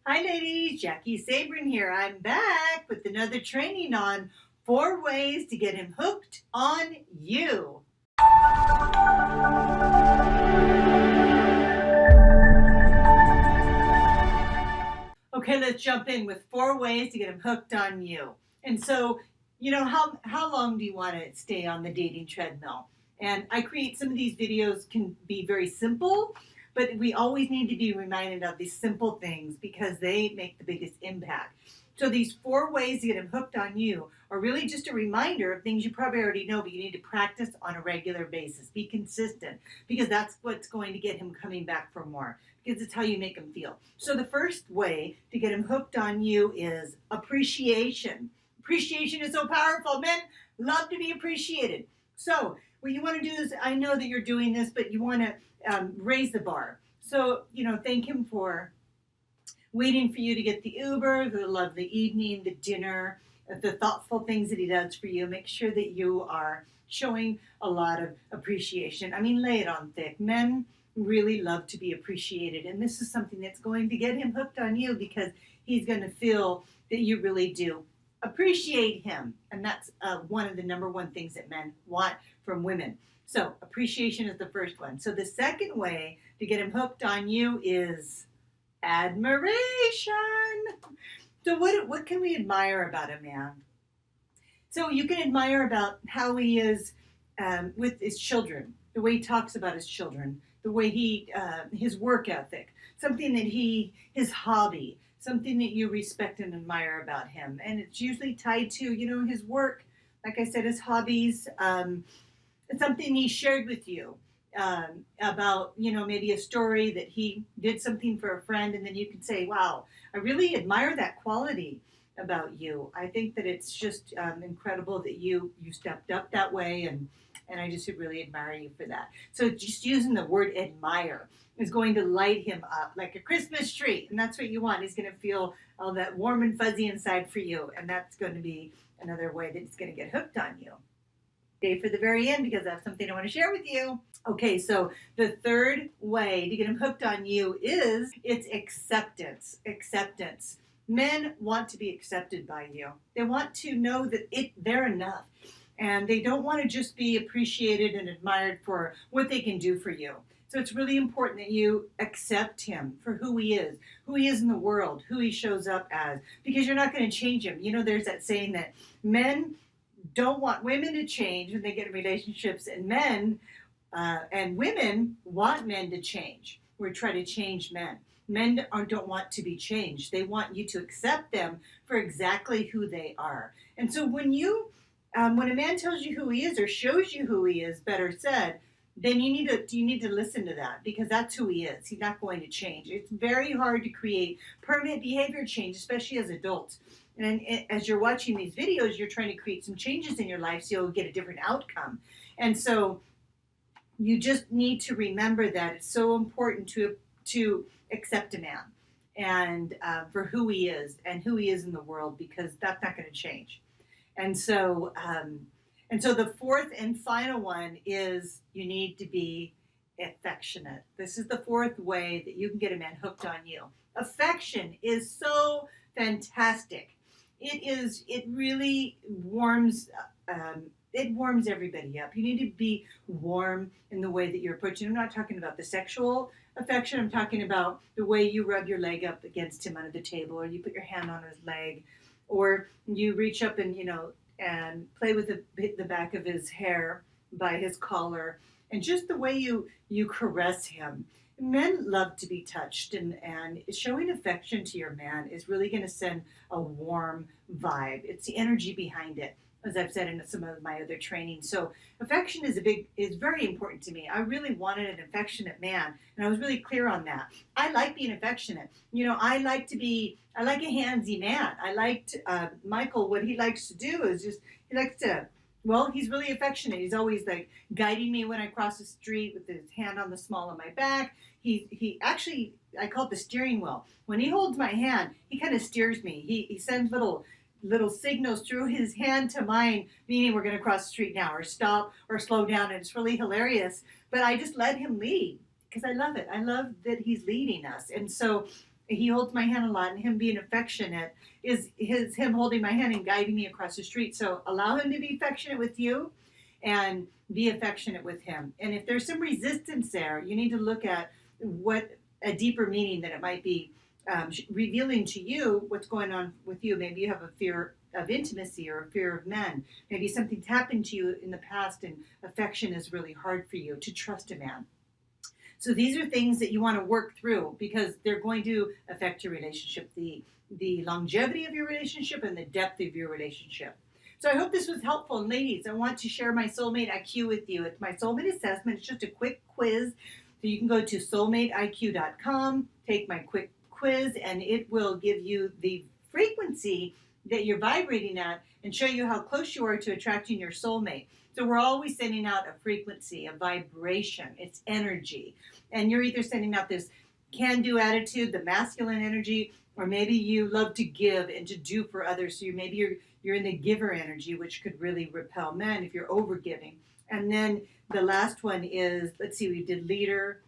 Hi ladies, Jaki Sabourin here. I'm back with another training on 4 ways to get him hooked on you. Okay, let's jump in with 4 ways to get him hooked on you. And so, how long do you want to stay on the dating treadmill? And I create some of these videos can be very simple, but we always need to be reminded of these simple things because they make the biggest impact. So these 4 ways to get him hooked on you are really just a reminder of things you probably already know, but you need to practice on a regular basis. Be consistent because that's what's going to get him coming back for more, because it's how you make him feel. So the first way to get him hooked on you is appreciation. Appreciation is so powerful. Men love to be appreciated. So what you want to do is, I know that you're doing this, but you want to raise the bar. So, thank him for waiting for you to get the Uber, the lovely evening, the dinner, the thoughtful things that he does for you. Make sure that you are showing a lot of appreciation. I mean, lay it on thick. Men really love to be appreciated, and this is something that's going to get him hooked on you because he's going to feel that you really do appreciate him, and that's one of the number one things that men want from women. So appreciation is the first one. So the second way to get him hooked on you is admiration. So what can we admire about a man? So you can admire about how he is with his children, the way he talks about his children, the way his work ethic, something that his hobby, something that you respect and admire about him. And it's usually tied to, his work, like I said, his hobbies, something he shared with you about, maybe a story that he did something for a friend, and then you can say, wow, I really admire that quality about you. I think that it's just incredible that you stepped up that way, and I just really admire you for that. So just using the word admire is going to light him up like a Christmas tree, and that's what you want. He's going to feel all that warm and fuzzy inside for you, and that's going to be another way that he's going to get hooked on you. Stay for the very end because I have something I want to share with you. Okay, so the third way to get him hooked on you is it's acceptance. Acceptance. Men want to be accepted by you. They want to know that they're enough. And they don't want to just be appreciated and admired for what they can do for you. So it's really important that you accept him for who he is in the world, who he shows up as, because you're not going to change him. There's that saying that men don't want women to change when they get in relationships, and men and women want men to change. We're trying to change men. Men don't want to be changed. They want you to accept them for exactly who they are. And so when a man tells you who he is or shows you who he is, better said, then you need to listen to that because that's who he is. He's not going to change. It's very hard to create permanent behavior change, especially as adults. And as you're watching these videos, you're trying to create some changes in your life so you'll get a different outcome. And so you just need to remember that it's so important to accept a man and for who he is and who he is in the world, because that's not going to change. And so the fourth and final one is you need to be affectionate. This is the fourth way that you can get a man hooked on you. Affection is so fantastic. It really warms everybody up. You need to be warm in the way that you're approaching. I'm not talking about the sexual affection. I'm talking about the way you rub your leg up against him under the table, or you put your hand on his leg, or you reach up and play with the back of his hair by his collar, and just the way you caress him. Men love to be touched, and showing affection to your man is really going to send a warm vibe. It's the energy behind it, as I've said in some of my other trainings. So affection is very important to me. I really wanted an affectionate man, and I was really clear on that. I like being affectionate. I like a handsy man. I liked Michael. What he likes to do is he's really affectionate. He's always like guiding me when I cross the street with his hand on the small of my back. He actually, I call it the steering wheel. When he holds my hand, he kind of steers me. He sends little signals through his hand to mine, meaning we're going to cross the street now, or stop, or slow down, and it's really hilarious. But I just let him lead because I love it. I love that he's leading us. And so he holds my hand a lot, and him being affectionate is him holding my hand and guiding me across the street. So allow him to be affectionate with you and be affectionate with him. And if there's some resistance there, you need to look at what a deeper meaning that it might be revealing to you what's going on with you. Maybe you have a fear of intimacy or a fear of men. Maybe something's happened to you in the past and affection is really hard for you to trust a man. So these are things that you want to work through because they're going to affect your relationship, the longevity of your relationship and the depth of your relationship. So I hope this was helpful. And ladies, I want to share my Soulmate IQ with you. It's my soulmate assessment. It's just a quick quiz. So you can go to soulmateiq.com, take my quick quiz, and it will give you the frequency that you're vibrating at and show you how close you are to attracting your soulmate. So we're always sending out a frequency, a vibration. It's energy. And you're either sending out this can-do attitude, the masculine energy, or maybe you love to give and to do for others. So maybe you're in the giver energy, which could really repel men if you're over-giving. And then the last one is, let's see, we did leader,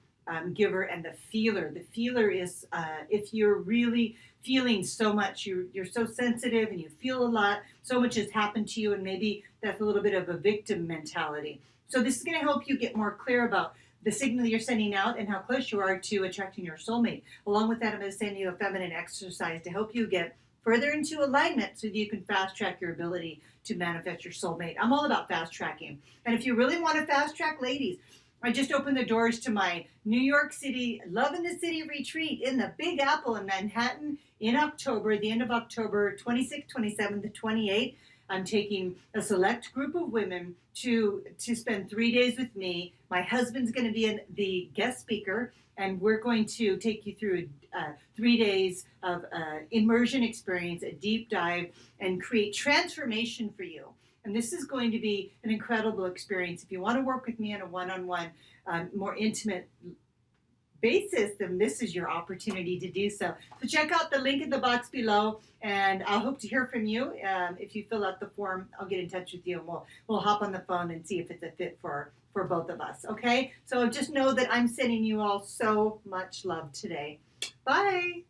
giver, and the feeler. The feeler is if you're really feeling so much, you're so sensitive and you feel a lot, so much has happened to you, and maybe that's a little bit of a victim mentality. So this is going to help you get more clear about the signal you're sending out and how close you are to attracting your soulmate. Along with that, I'm going to send you a feminine exercise to help you get further into alignment so that you can fast track your ability to manifest your soulmate. I'm all about fast tracking. And if you really want to fast track, ladies, I just opened the doors to my New York City Love in the City retreat in the Big Apple in Manhattan in October, the end of October 26th, 27th, to 28th. I'm taking a select group of women to spend 3 days with me. My husband's going to be the guest speaker, and we're going to take you through 3 days of immersion experience, a deep dive, and create transformation for you. And this is going to be an incredible experience. If you want to work with me on a one-on-one, more intimate basis, then this is your opportunity to do so. So check out the link in the box below, and I'll hope to hear from you. If you fill out the form, I'll get in touch with you, and we'll hop on the phone and see if it's a fit for both of us, okay? So just know that I'm sending you all so much love today. Bye.